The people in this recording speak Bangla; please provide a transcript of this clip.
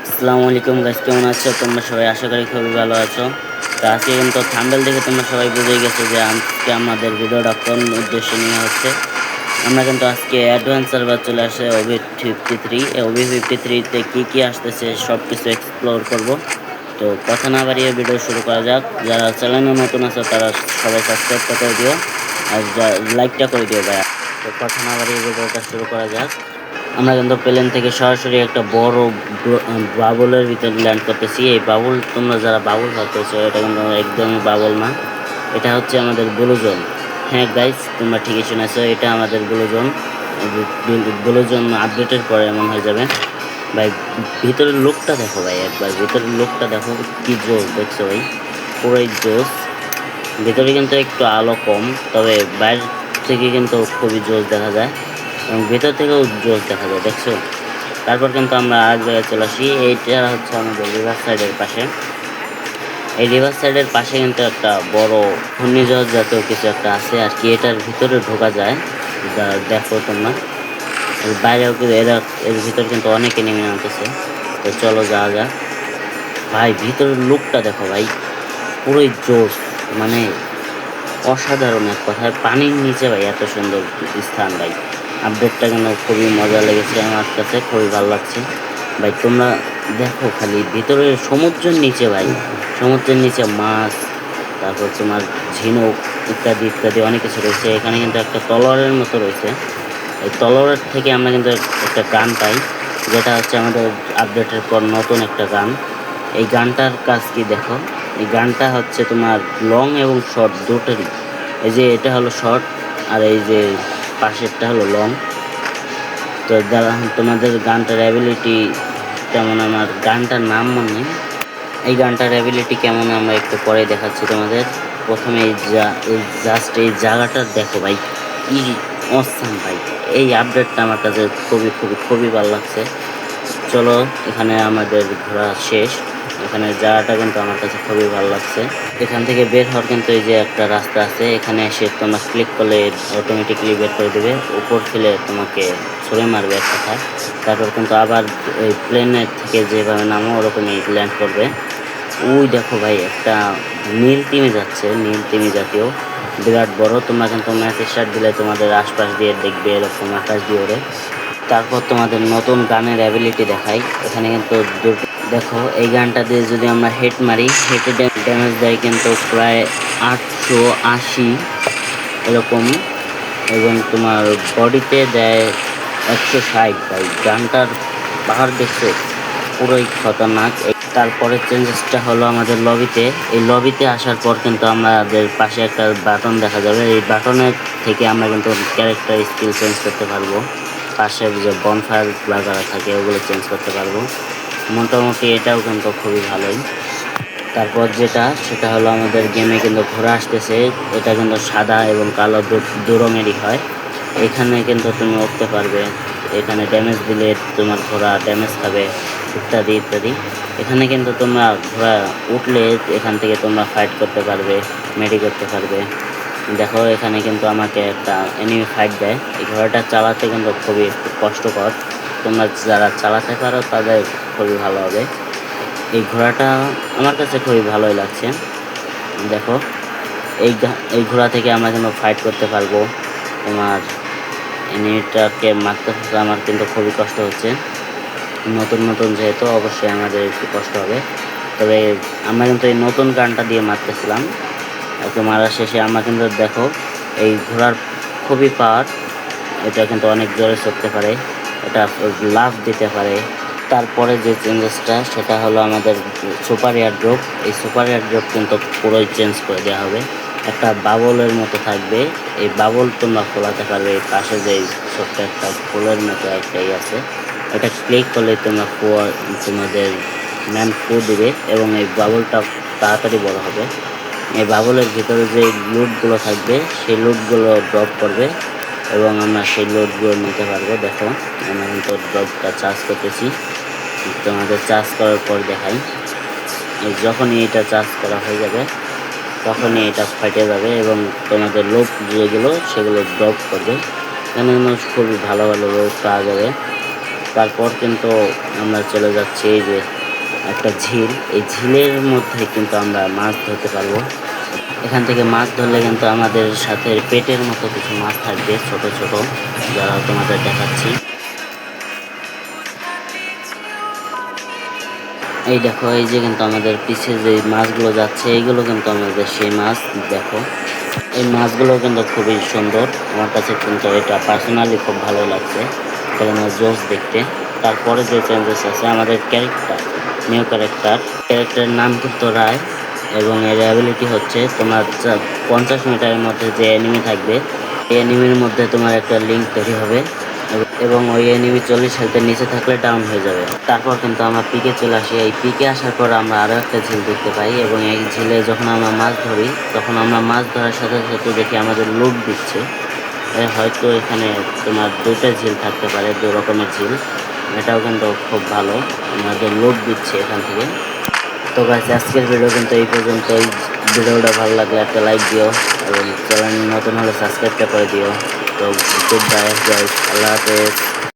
আসসালামু আলাইকুম গাইস, কেমন আছো তোমরা সবাই? আশা করি খুবই ভালো আছো। তো আজকে কিন্তু থাম্বনেল দেখে তোমরা সবাই বুঝেই গেছো যে আজকে আমাদের ভিডিওটা কোন উদ্দেশ্যে নিয়ে হচ্ছে। আমরা কিন্তু আজকে অ্যাডভান্স সার্ভার চলে আসে OB53। OB53-তে কী আসতেছে সব কিছু এক্সপ্লোর করব। তো কথা না বাড়িয়ে ভিডিও শুরু করা যাক। যারা চ্যানেলে নতুন আছে তারা সবাই সাবস্ক্রাইব করে দিও, আর লাইকটা করে দিও ভাইয়া। তো কথা না বাড়িয়ে ভিডিওটা শুরু করা যাক। আমরা কিন্তু প্লেন থেকে সরাসরি একটা বড় বাবুলের ভিতরে ল্যান্ড করতেছি। এই বাবুল, তোমরা যারা বাবুল ভাবতেছো, এটা কিন্তু একদমই বাবুল না, এটা হচ্ছে আমাদের ব্লু জোন। হ্যাঁ গাইস, তোমরা ঠিকই শুনেছো, এটা আমাদের ব্লু জোন। ব্লু জোন আপডেটের পরে এমন হয়ে যাবে। ভাই ভিতরের লোকটা দেখো, ভাই একবার ভিতরের লোকটা দেখো, কি জোস দেখছো ভাই, পুরোই জোস। ভিতরে কিন্তু একটু আলো কম, তবে বাইরে থেকে কিন্তু খুবই জোস দেখা যায়, এবং ভেতর থেকেও জোস দেখা যায়, দেখছো। তারপর কিন্তু আমরা আরেক জায়গায় চলে আসি। এইটা হচ্ছে আমাদের রিভার সাইডের পাশে। এই রিভার সাইডের পাশে কিন্তু একটা বড় ঘূর্ণিঝড় জাতীয় কিছু একটা আছে আর কি, এটার ভিতরে ঢোকা যায়। দেখো তোমরা, এর বাইরেও কিন্তু এর ভিতর কিন্তু অনেকে নেমে নামতেছে। তো চলো যাওয়া যাক। ভাই ভিতরের লুকটা দেখো ভাই, পুরোই জোস, মানে অসাধারণ এক কথায়। পানির নিচে ভাই এত সুন্দর স্থান ভাই। আপডেটটা কিন্তু খুবই মজা লেগেছে আমার কাছে, খুবই ভালো লাগছে ভাই। তোমরা দেখো খালি ভিতরে সমুদ্রের নিচে ভাই, সমুদ্রের নিচে মাছ, তারপর তোমার ঝিনুক ইত্যাদি ইত্যাদি অনেক কিছু রয়েছে। এখানে কিন্তু একটা তলোয়ারের মতো রয়েছে। এই তলোয়ারের থেকে আমরা কিন্তু একটা গান পাই, যেটা হচ্ছে আমাদের আপডেটের পর নতুন একটা গান। এই গানটার কাজ কি দেখো, এই গানটা হচ্ছে তোমার লং এবং শর্ট দুটোরই। এই যে এটা হলো শর্ট, আর এই যে পাশেরটা হলো লং। তো যারা তোমাদের গানটার অ্যাবিলিটি কেমন, আমার গানটার নাম মনে নেই, এই গানটার অ্যাবিলিটি কেমন আমরা একটু পরে দেখাচ্ছি তোমাদের। প্রথমে এই জাস্ট এই জায়গাটা দেখো ভাই, কি অসাম ভাই। এই আপডেটটা আমার কাছে খুবই খুবই খুবই ভালো লাগছে। চলো, এখানে আমাদের ঘোরা শেষ। এখানে জায়গাটা কিন্তু আমার কাছে খুবই ভালো লাগছে। এখান থেকে বের হওয়ার কিন্তু এই যে একটা রাস্তা আছে, এখানে এসে তোমরা ক্লিক করলে অটোমেটিকলি বের করে দেবে। উপর ফেলে তোমাকে ছুঁড়ে মারবে এক কথায়। তারপর কিন্তু আবার ওই প্লেনের থেকে যেভাবে নামো ওরকমই ল্যান্ড করবে। ওই দেখো ভাই, একটা নীল তিমি যাচ্ছে, নীল তিমি জাতীয় বিরাট বড়। তোমরা কিন্তু ম্যাচ স্টার্ট দিলে তোমাদের আশপাশ দিয়ে দেখবে এরকম আকাশ দিয়ে ওড়ে। তারপর তোমাদের নতুন গানের অ্যাবিলিটি দেখাই। এখানে কিন্তু দেখো, এই গানটা দিয়ে যদি আমরা হেড মারি, হেডে ড্যামেজ দেয় কিন্তু প্রায় 880 এরকম, এবং তোমার বডিতে দেয় 160। ভাই গানটার পাহাড় দেখছো, পুরোই খতরনাক। তারপরে চেঞ্জেসটা হলো আমাদের লবিতে। এই লবিতে আসার পর কিন্তু আমাদের পাশে একটা বাটন দেখা যাবে। এই বাটনের থেকে আমরা কিন্তু ক্যারেক্টার স্কিল চেঞ্জ করতে পারবো। পাশে যে বনফায়ার লাগানো থাকে ওগুলো চেঞ্জ করতে পারবো। মোটামুটি এটাও কিন্তু খুবই ভালোই। তারপর সেটা হলো আমাদের গেমে কিন্তু ঘোড়া আসতেছে। এটা কিন্তু সাদা এবং কালো দু রঙেরই হয়। এখানে কিন্তু তুমি উঠতে পারবে, এখানে ড্যামেজ দিলে তোমার ঘোড়া ড্যামেজ খাবে, ইত্যাদি ইত্যাদি। এখানে কিন্তু তোমরা ঘোড়া উঠলে এখান থেকে তোমরা ফাইট করতে পারবে, মেডি করতে পারবে। দেখো এখানে কিন্তু আমাকে একটা এনিমি ফাইট দেয়। এই ঘোড়াটা চালাতে কিন্তু খুবই একটু কষ্টকর। তোমরা যারা চালাতে পারো তাদের খুবই ভালো হবে। এই ঘোড়াটা আমার কাছে খুবই ভালোই লাগছে। দেখো এই ঘোড়া থেকে আমরা কিন্তু ফাইট করতে পারবো। তোমার এনিমিটাকে মারতে আমার কিন্তু খুবই কষ্ট হচ্ছে। নতুন নতুন যেহেতু অবশ্যই আমাদের একটু কষ্ট হবে, তবে আমরা কিন্তু এই নতুন গানটা দিয়ে মারতেছিলাম। ওকে মারার শেষে আমরা কিন্তু দেখো, এই ঘোড়ার খুবই পাওয়ার। এটা কিন্তু অনেক জোরে চড়তে পারে, এটা লাফ দিতে পারে। তারপরে যে চেঞ্জেসটা সেটা হলো আমাদের সুপার এয়ার ড্রপ। এই সুপার এয়ার ড্রপ কিন্তু পুরোই চেঞ্জ করে দেওয়া হবে। একটা বাবলের মতো থাকবে, এই বাবল তোমরা খোলাতে পারবে। এই পাশে যে ছোট্ট একটা ফুলের মতো একটাই আছে, এটা ক্লিক করলে তোমরা তোমাদের ম্যান ফু দিবে, এবং এই বাবলটা তাড়াতাড়ি বড় হবে। এই বাবলের ভিতরে যে লুটগুলো থাকবে সেই লুটগুলো ড্রপ করবে, এবং আমরা সেই লোডগুলো নিতে পারবো। দেখো আমরা কিন্তু ড্রপটা চার্জ করতেছি, তোমাদের চার্জ করার পর দেখাই। এই যখনই এটা চার্জ করা হয়ে যাবে তখনই এটা ফাটে যাবে, এবং তোমাদের লোড যেগুলো সেগুলো ড্রপ করবে। এখানে কিন্তু খুবই ভালো ভালো লোড পাওয়া যাবে। তারপর কিন্তু আমরা চলে যাচ্ছি এই যে একটা ঝিল, এই ঝিলের মধ্যে কিন্তু আমরা মাছ ধরতে পারবো। এখান থেকে মাছ ধরলে কিন্তু আমাদের সাথে পেটের মতো কিছু মাছ থাকবে, ছোট ছোট, যারা তোমাদের দেখাচ্ছি। এই দেখো, এই যে কিন্তু আমাদের পিছে যে মাছগুলো যাচ্ছে, এইগুলো কিন্তু আমাদের সেই মাছ। দেখো, এই মাছগুলো কিন্তু খুবই সুন্দর, আমার কাছে কিন্তু এটা পার্সোনালি খুব ভালো লাগছে, কারণ জোস দেখতে। তারপরে যে চেঞ্জেস আছে, আমাদের ক্যারেক্টার, নিউ ক্যারেক্টারের নাম কিন্তু রায়, এবং এর অ্যাবিলিটি হচ্ছে তোমার 50 মিটারের মধ্যে যে এনিমি থাকবে, এই এনিমির মধ্যে তোমার একটা লিঙ্ক তৈরি হবে, এবং ওই এনিমি 40 হেলথের নিচে থাকলে ডাউন হয়ে যাবে। তারপর কিন্তু আমরা পিকে চলে আসি। এই পিকে আসার পর আমরা আরও একটা ঝিল দেখতে পাই, এবং এই ঝিলে যখন আমরা মাছ ধরি, তখন আমরা মাছ ধরার সাথে সাথে দেখি আমাদের লুট দিচ্ছে। হয়তো এখানে তোমার দুটো ঝিল থাকতে পারে, দু রকমের ঝিল। এটাও কিন্তু খুব ভালো, আমাদের লুট দিচ্ছে এখান থেকে। তো গাইস, আজকের ভিডিও কিন্তু এই পর্যন্তই। ভিডিওটা ভালো লাগলে একটা লাইক দিও, এবং চ্যানেল নতুন হলে সাবস্ক্রাইবটা করে দিও। তো গুড বাই গাইস, আল্লাহ হাফেজ।